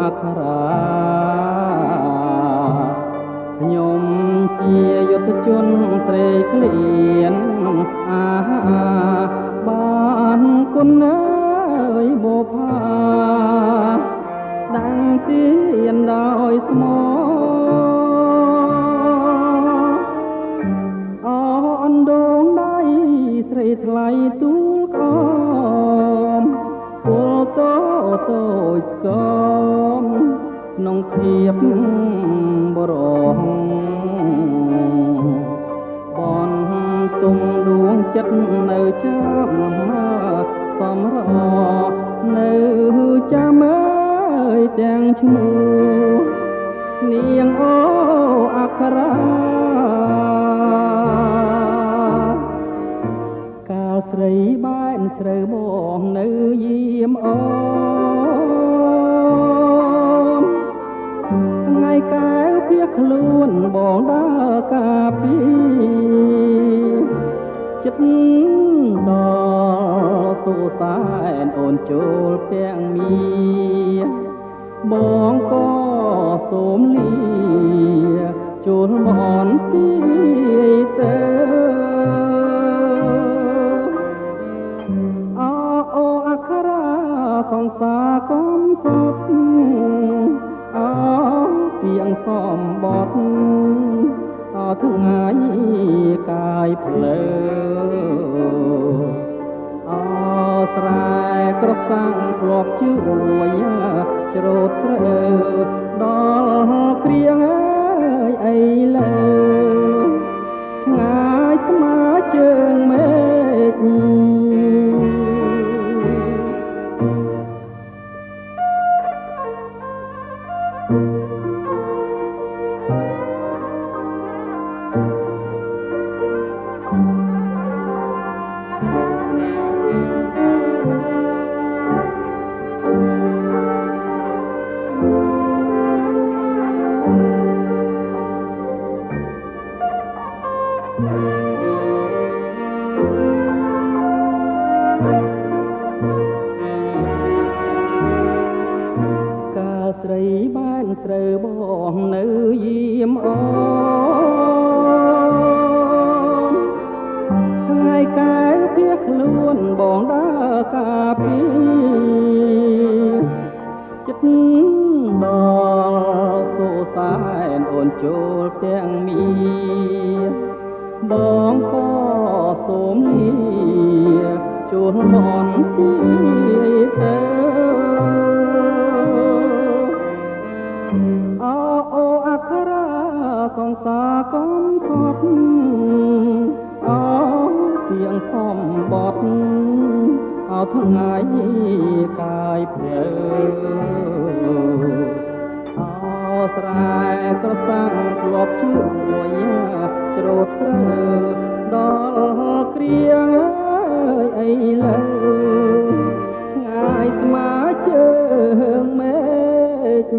អក្ខរាខ្ញុំជាយុទ្ធជនត្រេកលៀនបានគុណអើយបូផាដាំងទៀនដោយស្មោអនដងដៃស្រីថ្លៃទូលកមពលតូចស្គមក្នុងភាពបរោះបនទុំដួងចិត្តនៅចាំសំរនៅចាំអើយទាំងឈ្មោះនាងអូអក្ខរាកាលស្រីបែនស្រូវបងនៅយាមអូនថ្ងៃកែវភៀសខ្លួនបងដើរការពីចិត្តដល់សួសែនអូនចូលទាំងមាបងក៏សូមលាចូលបនទីទៅអូអក្ខរាសង្សារកំកត់ពីអង្សំបត់ថ្ងៃកាយភ្លើស្រែក្រសាំងធ្លាប់ជួយច្រូតស្រើដល់គ្រៀងអីលើឆ្ងាយស្មើជើងមេឃស្រីបានត្រូវបងនៅយាមអូនថ្ងៃកែវភៀសខ្លួនបងដើរការពីចិត្តដល់សួសែនអូនចូលទាំងមាបងក៏សូមលាចូលបនទីទៅអូអក្ខរាសង្សារកំកត់ទៀងសំបត់ថ្ងៃកាយភ្លើស្រែក្រសាំងធ្លាប់ជួយច្រូតស្រើដល់គ្រៀងអីលើឆ្ងាយស្មើជើងមេឃ